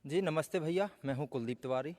जी नमस्ते भैया, मैं हूं कुलदीप तिवारी।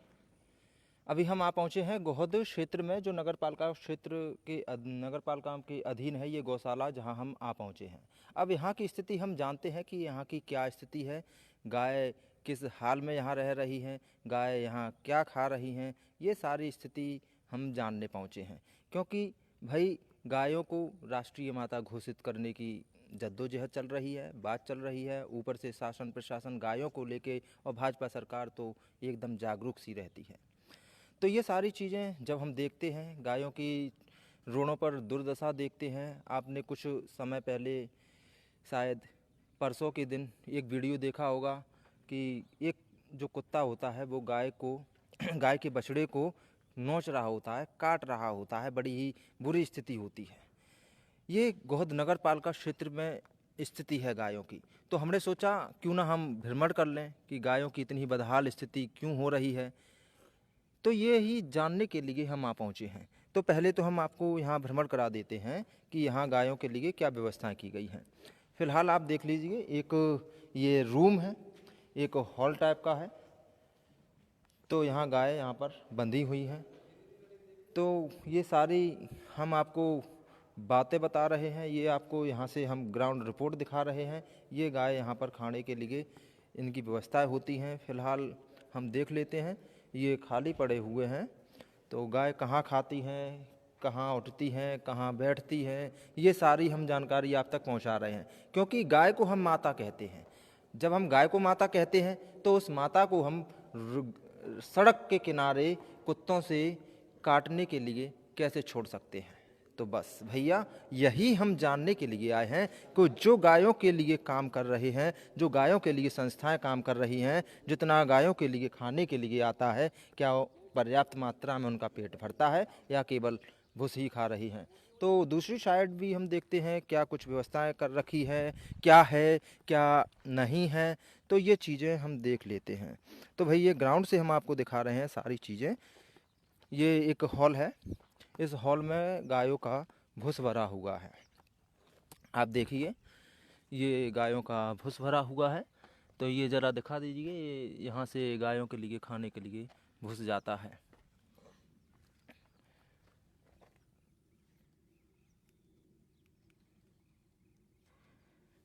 अभी हम आ पहुंचे हैं गोहद क्षेत्र में, जो नगर पालिका क्षेत्र के नगर पालिका के अधीन है ये गौशाला, जहां हम आ पहुंचे हैं। अब यहाँ की स्थिति हम जानते हैं कि यहाँ की क्या स्थिति है, गाय किस हाल में यहाँ रह रही हैं, गाय यहाँ क्या खा रही हैं, ये सारी स्थिति हम जानने पहुंचे हैं। क्योंकि भाई गायों को राष्ट्रीय माता घोषित करने की जद्दोजहद चल रही है, बात चल रही है। ऊपर से शासन प्रशासन गायों को लेके और भाजपा सरकार तो एकदम जागरूक सी रहती है। तो ये सारी चीज़ें जब हम देखते हैं, गायों की रोडों पर दुर्दशा देखते हैं। आपने कुछ समय पहले शायद परसों के दिन एक वीडियो देखा होगा कि एक जो कुत्ता होता है वो गाय को गाय के बछड़े को नोच रहा होता है, काट रहा होता है। बड़ी ही बुरी स्थिति होती है। ये गोहद नगर पालिका क्षेत्र में स्थिति है गायों की। तो हमने सोचा क्यों ना हम भ्रमण कर लें कि गायों की इतनी बदहाल स्थिति क्यों हो रही है। तो ये ही जानने के लिए हम आ पहुँचे हैं। तो पहले तो हम आपको यहाँ भ्रमण करा देते हैं कि यहाँ गायों के लिए क्या व्यवस्थाएं की गई हैं। फिलहाल आप देख लीजिए, एक ये रूम है, एक हॉल टाइप का है। तो यहाँ गाय यहाँ पर बंधी हुई हैं। तो ये सारी हम आपको बातें बता रहे हैं, ये आपको यहाँ से हम ग्राउंड रिपोर्ट दिखा रहे हैं। ये गाय यहाँ पर खाने के लिए इनकी व्यवस्थाएं होती हैं। फिलहाल हम देख लेते हैं, ये खाली पड़े हुए हैं। तो गाय कहाँ खाती हैं, कहाँ उठती हैं, कहाँ बैठती हैं, ये सारी हम जानकारी आप तक पहुँचा रहे हैं। क्योंकि गाय को हम माता कहते हैं। जब हम गाय को माता कहते हैं तो उस माता को हम सड़क के किनारे कुत्तों से काटने के लिए कैसे छोड़ सकते हैं। तो बस भैया यही हम जानने के लिए आए हैं कि जो गायों के लिए काम कर रहे हैं, जो गायों के लिए संस्थाएं काम कर रही हैं, जितना गायों के लिए खाने के लिए आता है, क्या पर्याप्त मात्रा में उनका पेट भरता है या केवल भूस ही खा रही हैं। तो दूसरी साइड भी हम देखते हैं क्या कुछ व्यवस्थाएं कर रखी है क्या नहीं है। तो ये चीज़ें हम देख लेते हैं। तो भाई ये ग्राउंड से हम आपको दिखा रहे हैं सारी चीज़ें। ये एक हॉल है, इस हॉल में गायों का भूस भरा हुआ है। आप देखिए, ये गायों का भूस भरा हुआ है। तो ये ज़रा दिखा दीजिए, ये यहाँ से गायों के लिए खाने के लिए भूस जाता है।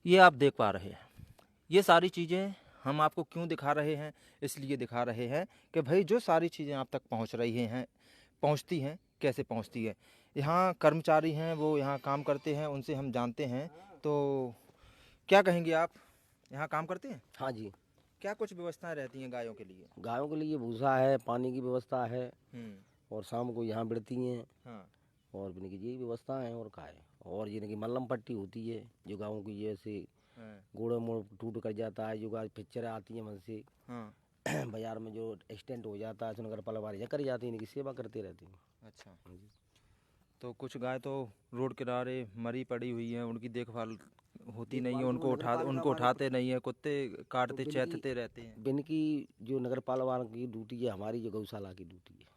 ये आप देख पा रहे हैं। ये सारी चीज़ें हम आपको क्यों दिखा रहे हैं, इसलिए दिखा रहे हैं कि भाई जो सारी चीज़ें आप तक पहुंच रही हैं, पहुंचती हैं, कैसे पहुंचती है। यहाँ कर्मचारी हैं, वो यहाँ काम करते हैं, उनसे हम जानते हैं। तो क्या कहेंगे आप, यहाँ काम करते हैं? हाँ जी। क्या कुछ व्यवस्थाएं रहती हैं गायों के लिए? गायों के लिए भूसा है, पानी की व्यवस्था है हम्म। और शाम को यहाँ बढ़ती हैं। हाँ। और इनकी यही व्यवस्था है और का है। और जिनकी मल्लम पट्टी होती है, जो गाँव की जैसे हाँ। गोड़े मोड़ टूट कर जाता है, जो गाय पिक्चर आती हैं मन से हाँ। बाजार में जो एक्सीडेंट हो जाता है तो नगर पालिका कर जाती है, इनकी सेवा करते रहती हैं। अच्छा। तो कुछ गाय तो रोड किनारे मरी पड़ी हुई हैं, उनकी देखभाल होती नहीं है, देखभाल तो नगर पालिका उनको वाले उठाते नहीं है, कुत्ते तो काटते चैतते रहते हैं। बिन की जो नगर पालिका की ड्यूटी है, हमारी जो गौशाला की ड्यूटी है।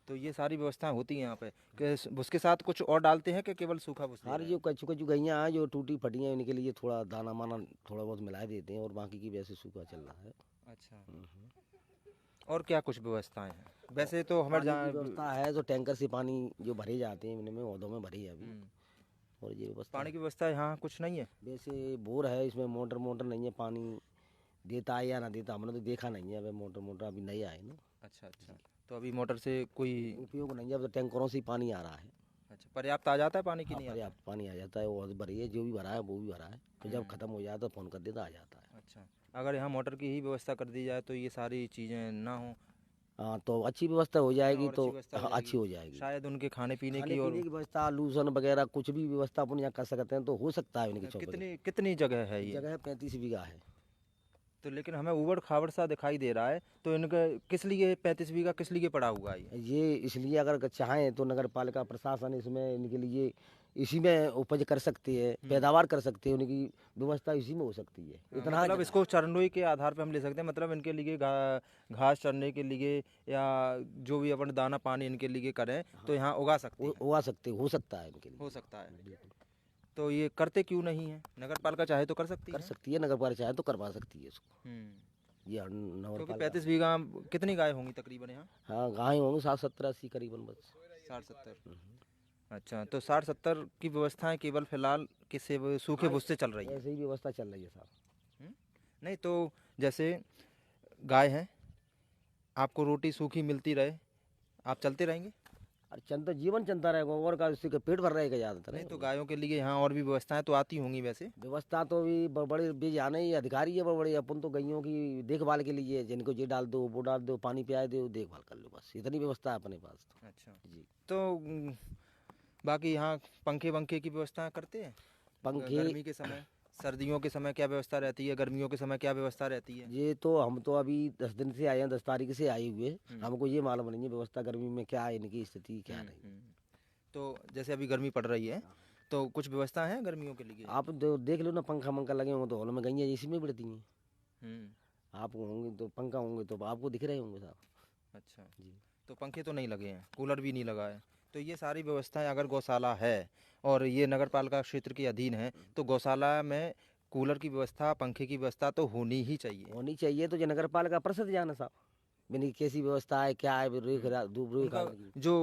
तो ये सारी व्यवस्थाएं होती हैं यहाँ पे कि उसके साथ कुछ और डालते हैं कि केवल सूखा भूसा दे हर रहे जो हैं? कच्चू कच्चू गैया हैं जो टूटी फटी हैं, उनके लिए थोड़ा दाना माना थोड़ा बहुत मिला देते हैं और बाकी की वैसे सूखा चल रहा है। अच्छा। और क्या कुछ व्यवस्थाएं हैं? वैसे तो हमारे पानी की जहाँ व्यवस्था है, जो टैंकर से पानी जो भरे जाते हैं इनमें ओदों में भरे हैं अभी। और ये व्यवस्था पानी है। की व्यवस्था यहाँ कुछ नहीं है। वैसे बोर है, इसमें मोटर मोटर नहीं है, पानी देता है या ना देता हमने तो देखा नहीं है। अभी मोटर मोटर अभी नहीं आए ना। अच्छा अच्छा। तो अभी मोटर से कोई उपयोग नहीं है, अब तो टैंकरों से ही पानी आ रहा है। अच्छा पर्याप्त आ जाता है पानी की हाँ, नहीं आता? पर्याप्त पानी आ जाता है, और भरिए जो भी भरा है वो भी भरा है। तो जब खत्म हो जाए तो फ़ोन कर देता, आ जाता है। अच्छा। अगर यहाँ मोटर की ही व्यवस्था कर दी जाए तो ये सारी चीज़ें ना हो हाँ, तो अच्छी व्यवस्था हो जाएगी और तो अच्छी व्यवस्था हो हाँ, अच्छी जाएगी। हो जाएगी। शायद उनके खाने पीने खाने की और पीने की व्यवस्था, लूसन वगैरह कुछ भी व्यवस्था अपन यहाँ कर सकते हैं तो हो सकता है उनकी चौपके। कितनी कितनी जगह है ये? जगह 35 बीघा है। तो लेकिन हमें उबड़ खाबड़ सा दिखाई दे रहा है। तो इनका किस लिए 35 बीघा किस लिए पड़ा हुआ है ये? ये इसलिए अगर चाहें तो नगर पालिका प्रशासन इसमें इनके लिए इसी में उपज कर सकती है, पैदावार कर सकती है, उनकी व्यवस्था इसी में हो सकती है। इतना मतलब इसको चरनोई के आधार पे हम ले सकते हैं, मतलब इनके लिए घास चरने के लिए या जो भी अपन दाना पानी इनके लिए करें तो यहाँ उगा सकते हैं। उगा सकते हो सकता है इनके लिए। हो सकता है। तो ये करते क्यों नहीं है? नगर पालिका चाहे तो कर सकती कर है। सकती है, नगर पालिका चाहे तो करवा सकती है इसको। ये नगर क्योंकि पालिका। 35 बीघा कितनी गाय होंगी तकरीबन यहाँ? हाँ गाय होंगे 60-70-80 करीबन बस। 60-70। अच्छा, तो 60-70 की व्यवस्थाएं केवल फिलहाल किसी सूखे भूसे से चल रही है? ऐसे ही व्यवस्था चल रही है साहब। हम्म? नहीं तो जैसे गाय है, आपको रोटी सूखी मिलती रहे, आप चलते रहेंगे? और चलता जीवन चलता रहेगा और का उससे का पेट भर रहेगा ज़्यादातर। नहीं तो गायों के लिए यहाँ और भी व्यवस्थाएं तो आती होंगी वैसे? व्यवस्था तो भी बड़े बेजाने ही अधिकारी है बड़े। अपन तो गैयों की देखभाल के लिए जिनको ये डाल दो वो डाल दो पानी पिया दो देखभाल कर लो बस इतनी व्यवस्था है अपने पास तो। अच्छा, जी तो बाकी यहाँ पंखे वंखे की व्यवस्था करते हैं? पंखे गर्मी के समय, सर्दियों के समय क्या व्यवस्था रहती है, गर्मियों के समय क्या व्यवस्था रहती है? ये तो हम तो अभी 10 दिन से आए हैं 10 तारीख से आए हुए। हम्म। हमको ये मालूम नहीं है व्यवस्था गर्मी में क्या है इनकी स्थिति क्या नहीं। तो जैसे अभी गर्मी पड़ रही है तो कुछ व्यवस्था है गर्मियों के लिए? आप देख लो ना पंखा मंखा लगे होंगे तो हॉल में गैया इसी में बैठती हैं। हम्म। आप होंगे तो पंखा होंगे तो आपको दिख रहे होंगे साहब। अच्छा, जी तो पंखे तो नहीं लगे हैं, कूलर भी नहीं लगा है, तो ये सारी व्यवस्थाएं अगर गौशाला है और ये नगर पालिका क्षेत्र के अधीन है तो गौशाला में कूलर की व्यवस्था, पंखे की व्यवस्था तो होनी ही चाहिए। होनी चाहिए तो जो नगर पालिका परिषद जाना साहब मैंने कैसी व्यवस्था है क्या है धूप उनका जो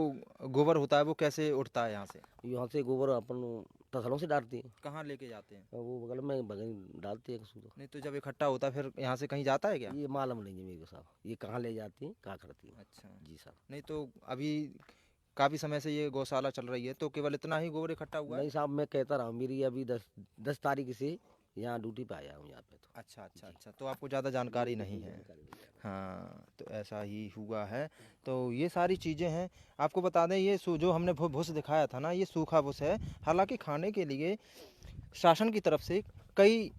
गोबर होता है वो कैसे उठता है यहाँ से? यहाँ से गोबर अपन तसलों से डालते हैं कहाँ लेके जाते हैं? और वो बगल में बगल डालते हैं सूद। नहीं तो जब इकट्ठा होता है फिर यहाँ से कहीं जाता है क्या? ये मालूम नहीं है मेरे को साहब ये कहाँ ले जाती हैं कहाँ करती हैं। अच्छा, जी साहब। नहीं तो अभी काफ़ी समय से ये गौशाला चल रही है तो केवल इतना ही गोबर इकट्ठा हुआ है? नहीं साहब मैं कहता रहा हूँ मेरी अभी 10 तारीख से यहाँ ड्यूटी पे आया हूँ यहाँ पे तो। अच्छा अच्छा अच्छा, तो आपको ज़्यादा जानकारी नहीं है। हाँ, तो ऐसा ही हुआ है। तो ये सारी चीज़ें हैं। आपको बता दें ये जो हमने भूस दिखाया था ना, ये सूखा भूस है। हालांकि खाने के लिए शासन की तरफ से कई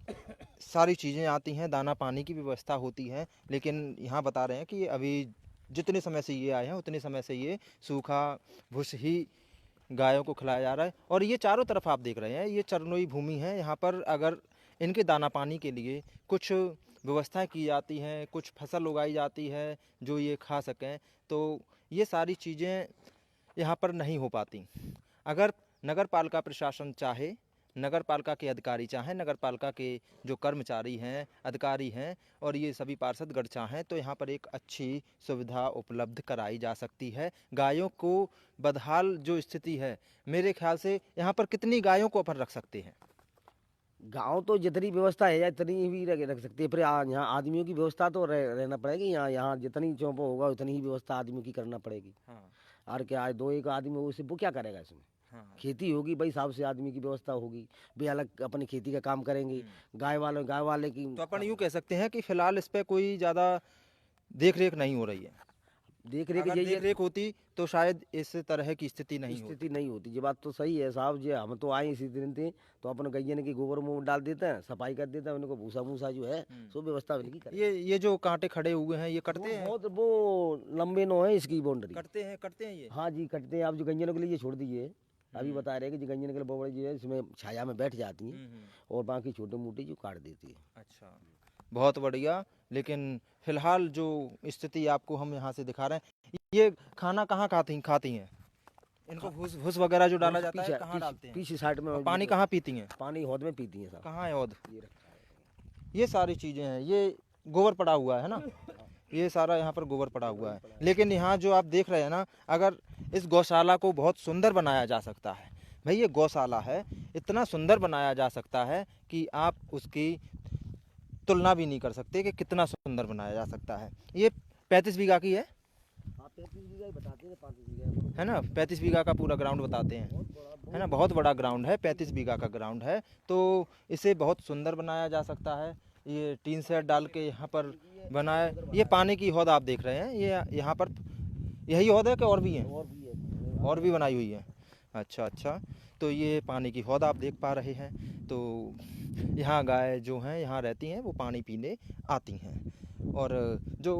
सारी चीज़ें आती हैं, दाना पानी की व्यवस्था होती है, लेकिन यहाँ बता रहे हैं कि अभी जितने समय से ये आए हैं उतने समय से ये सूखा भूस ही गायों को खिलाया जा रहा है। और ये चारों तरफ आप देख रहे हैं ये चरनोई भूमि है। यहाँ पर अगर इनके दाना पानी के लिए कुछ व्यवस्थाएं की जाती हैं, कुछ फसल उगाई जाती है जो ये खा सकें, तो ये सारी चीज़ें यहाँ पर नहीं हो पाती। अगर नगर पालिका प्रशासन चाहे, नगर पालिका के अधिकारी चाहें, नगर पालिका के जो कर्मचारी हैं, अधिकारी हैं और ये सभी पार्षदगण चाहें तो यहाँ पर एक अच्छी सुविधा उपलब्ध कराई जा सकती है। गायों को बदहाल जो स्थिति है, मेरे ख्याल से यहाँ पर कितनी गायों को अपन रख सकते हैं? गाँव तो जितनी व्यवस्था है इतनी ही रख सकते हैं। फिर यहाँ आदमियों की व्यवस्था तो रहना पड़ेगी। यहाँ जितनी चौंपो होगा उतनी ही व्यवस्था आदमियों की करना पड़ेगी। हाँ और क्या है 2-1 आदमी उसे वो क्या करेगा इसमें। हाँ। खेती होगी भाई साहब से आदमी की व्यवस्था होगी भी अलग अपनी खेती का काम करेंगे। गाय वाले की तो अपन यूँ कह सकते हैं कि फिलहाल इस पर कोई ज़्यादा देख रेख नहीं हो रही है। देख रेख अगर यही देख रेख होती तो शायद इस तरह की स्थिति नहीं होती। स्थिति नहीं होती। ये बात तो सही है साहब जी हम तो आए इसी दिन थे तो अपन गैयन की गोबर मुँह डाल देते हैं सफाई कर देते हैं उनको भूसा मूसा जो है सो व्यवस्था उनकी करें। ये जो कांटे खड़े हुए हैं ये कटते हैं? बहुत वो लंबे नो है इसकी बाउंड्री। कटते हैं ये? हाँ जी कटते हैं। आप जो गैयनों के लिए छोड़ दीजिए अभी बता रहे हैं कि जो गैयन के लिए बड़े जो है इसमें छाया में बैठ जाती हैं और बाकी छोटे मोटे जो काट देती है। अच्छा, बहुत बढ़िया। लेकिन फिलहाल जो स्थिति आपको हम यहाँ से दिखा रहे हैं, ये खाना कहाँ खाती हैं? इनको भूस वगैरह जो डाला जाता है कहाँ डालते हैं? पीछे साइड में। और पानी कहाँ पीती हैं? पानी हौद में पीती है साहब। कहाँ है हौद? ये रखा है। ये सारी चीज़ें हैं। ये गोबर पड़ा हुआ है ना, ये सारा यहाँ पर गोबर पड़ा हुआ है। लेकिन यहाँ जो आप देख रहे हैं ना, अगर इस गौशाला को बहुत सुंदर बनाया जा सकता है, भाई ये गौशाला है, इतना सुंदर बनाया जा सकता है कि आप उसकी तुलना भी नहीं कर सकते कि कितना सुंदर बनाया जा सकता है। ये 35 बीघा की है? हाँ 35 बीघा ही बताते हैं 35 बीघा है ना, 35 बीघा का पूरा ग्राउंड बताते हैं, है ना, बहुत बड़ा ग्राउंड है, 35 बीघा का ग्राउंड है। तो इसे बहुत सुंदर बनाया जा सकता है। ये टीन शेड डाल के यहाँ पर बनाया। ये पानी की हौद आप देख रहे हैं, ये यहाँ पर यही हौद है कि और भी है? और भी बनाई हुई है। अच्छा अच्छा, तो ये पानी की हौद आप देख पा रहे हैं। तो यहाँ गाय जो हैं यहाँ रहती हैं, वो पानी पीने आती हैं और जो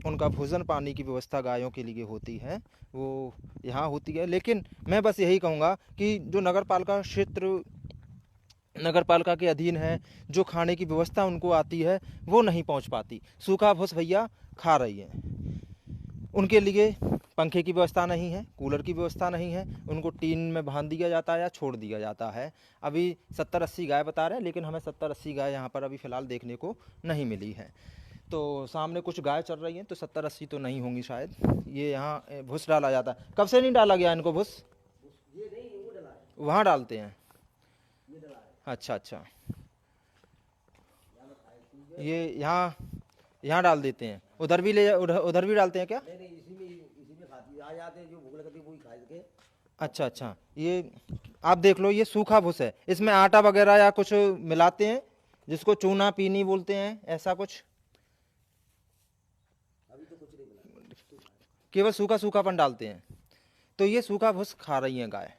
उनका भोजन पानी की व्यवस्था गायों के लिए होती है वो यहाँ होती है। लेकिन मैं बस यही कहूँगा कि जो नगर पालिका क्षेत्र नगर पालिका के अधीन है, जो खाने की व्यवस्था उनको आती है वो नहीं पहुँच पाती। सूखा भूस भैया खा रही है, उनके लिए पंखे की व्यवस्था नहीं है, कूलर की व्यवस्था नहीं है, उनको टीन में बांध दिया जाता है या छोड़ दिया जाता है। अभी 70-80 गाय बता रहे हैं, लेकिन हमें 70-80 गाय यहाँ पर अभी फ़िलहाल देखने को नहीं मिली है। तो सामने कुछ गाय चल रही हैं, तो 70-80 तो नहीं होंगी शायद। ये यहाँ भूस डाला जाता है। कब से नहीं डाला गया इनको भूस? ये नहीं, वो डला है, वहाँ डालते हैं। ये डला है। अच्छा अच्छा, ये यहाँ डाल देते हैं। उधर भी उधर भी डालते हैं क्या? नहीं, इसी में खाती आ जाते हैं, जो भूख लगती है वही खा के। अच्छा अच्छा, ये आप देख लो, ये सूखा भूस है। इसमें आटा वगैरह या कुछ मिलाते हैं, जिसको चूना पीनी बोलते हैं, ऐसा कुछ? अभी तो कुछ नहीं मिला, केवल सूखा सूखापन डालते हैं। तो ये सूखा भूस खा रही हैं गाय।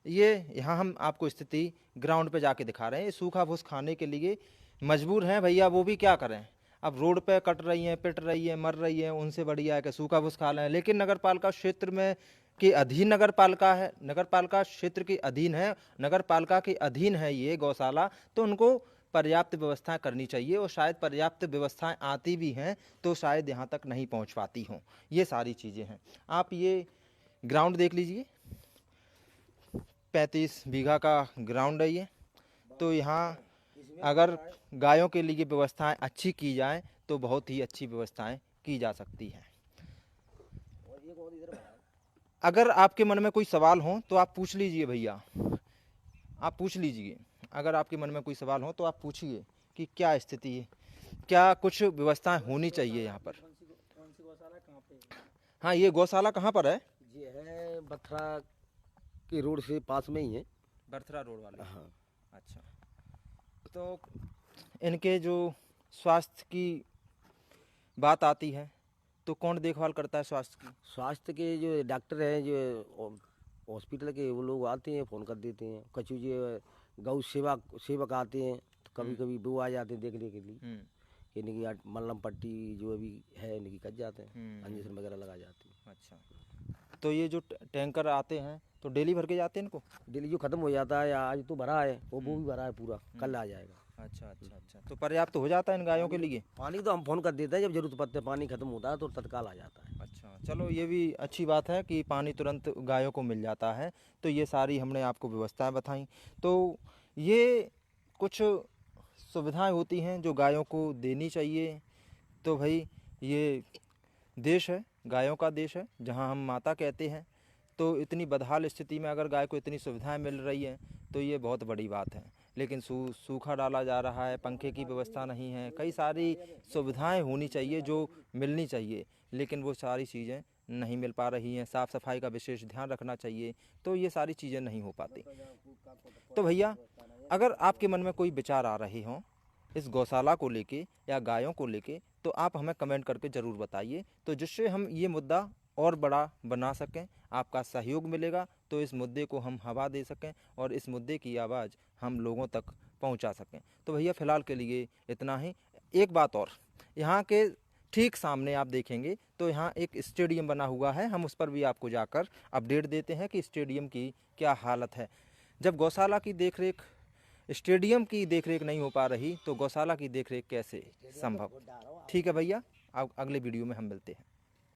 ये यहाँ हम आपको स्थिति ग्राउंड पे जाके दिखा रहे हैं। ये सूखा भूस खाने के लिए मजबूर हैं भैया, वो भी क्या करें। अब रोड पे कट रही हैं, पिट रही हैं, मर रही हैं, उनसे बढ़िया है कि सूखा भूस खा लें। लेकिन नगर पालिका क्षेत्र में के अधीन नगर पालिका है, नगर पालिका क्षेत्र के अधीन है, नगर पालिका के अधीन है ये गौशाला, तो उनको पर्याप्त व्यवस्थाएं करनी चाहिए। और शायद पर्याप्त व्यवस्थाएं आती भी हैं तो शायद यहाँ तक नहीं पहुँच पाती हों। ये सारी चीज़ें हैं। आप ये ग्राउंड देख लीजिए, 35 बीघा का ग्राउंड है ये। तो यहाँ अगर गायों के लिए व्यवस्थाएं अच्छी की जाएं तो बहुत ही अच्छी व्यवस्थाएं की जा सकती हैं। और ये बहुत इधर बना है। अगर आपके मन में कोई सवाल हो तो आप पूछ लीजिए भैया, आप पूछ लीजिए। अगर आपके मन में कोई सवाल हो तो आप पूछिए कि क्या स्थिति है, क्या कुछ व्यवस्थाएं होनी चाहिए यहाँ पर। कौन सी गौशाला कहाँ पे? हाँ, ये गौशाला कहाँ पर है? ये है बथरा के रोड से पास में ही है। बर्थरा रोड वाले। हाँ। अच्छा, तो इनके जो स्वास्थ्य की बात आती है तो कौन देखभाल करता है स्वास्थ्य की? स्वास्थ्य के जो डॉक्टर हैं, जो हॉस्पिटल के, वो लोग आते हैं, फ़ोन कर देते हैं। कछु जो गौ सेवक आते हैं, तो कभी कभी वो आ जाते हैं देखने के लिए। इनकी मल्लम पट्टी जो अभी है इनकी कट जाते हैं, इंजेक्शन वगैरह लगा जाते हैं। अच्छा, तो ये जो टैंकर आते हैं तो डेली भर के जाते हैं इनको? डेली जो खत्म हो जाता है, या आज तो भरा है, वो भी भरा है पूरा, कल आ जाएगा। अच्छा अच्छा अच्छा, तो पर्याप्त हो जाता है इन गायों के लिए? पानी तो हम फ़ोन कर देते हैं, जब जरूरत पड़ती है, पानी खत्म होता है तो तत्काल आ जाता है। अच्छा, चलो ये भी अच्छी बात है कि पानी तुरंत गायों को मिल जाता है। तो ये सारी हमने आपको व्यवस्थाएं बताई। तो ये कुछ सुविधाएं होती हैं जो गायों को देनी चाहिए। तो भाई ये देश है, गायों का देश है, जहां हम माता कहते हैं। तो इतनी बदहाल स्थिति में अगर गाय को इतनी सुविधाएं मिल रही हैं तो ये बहुत बड़ी बात है। लेकिन सूखा डाला जा रहा है, पंखे की व्यवस्था नहीं है, कई सारी सुविधाएं होनी चाहिए जो मिलनी चाहिए, लेकिन वो सारी चीज़ें नहीं मिल पा रही हैं। साफ़ सफाई का विशेष ध्यान रखना चाहिए, तो ये सारी चीज़ें नहीं हो पाती। तो भैया, अगर आपके मन में कोई विचार आ रहे हों इस गौशाला को लेके या गायों को लेके, तो आप हमें कमेंट करके ज़रूर बताइए, तो जिससे हम ये मुद्दा और बड़ा बना सकें। आपका सहयोग मिलेगा तो इस मुद्दे को हम हवा दे सकें और इस मुद्दे की आवाज़ हम लोगों तक पहुंचा सकें। तो भैया फ़िलहाल के लिए इतना ही। एक बात और, यहाँ के ठीक सामने आप देखेंगे तो यहाँ एक स्टेडियम बना हुआ है। हम उस पर भी आपको जाकर अपडेट देते हैं कि स्टेडियम की क्या हालत है। जब गौशाला की देखरेख, स्टेडियम की देखरेख नहीं हो पा रही तो गौशाला की देखरेख कैसे संभव? ठीक है भैया, अब अगले वीडियो में हम मिलते हैं।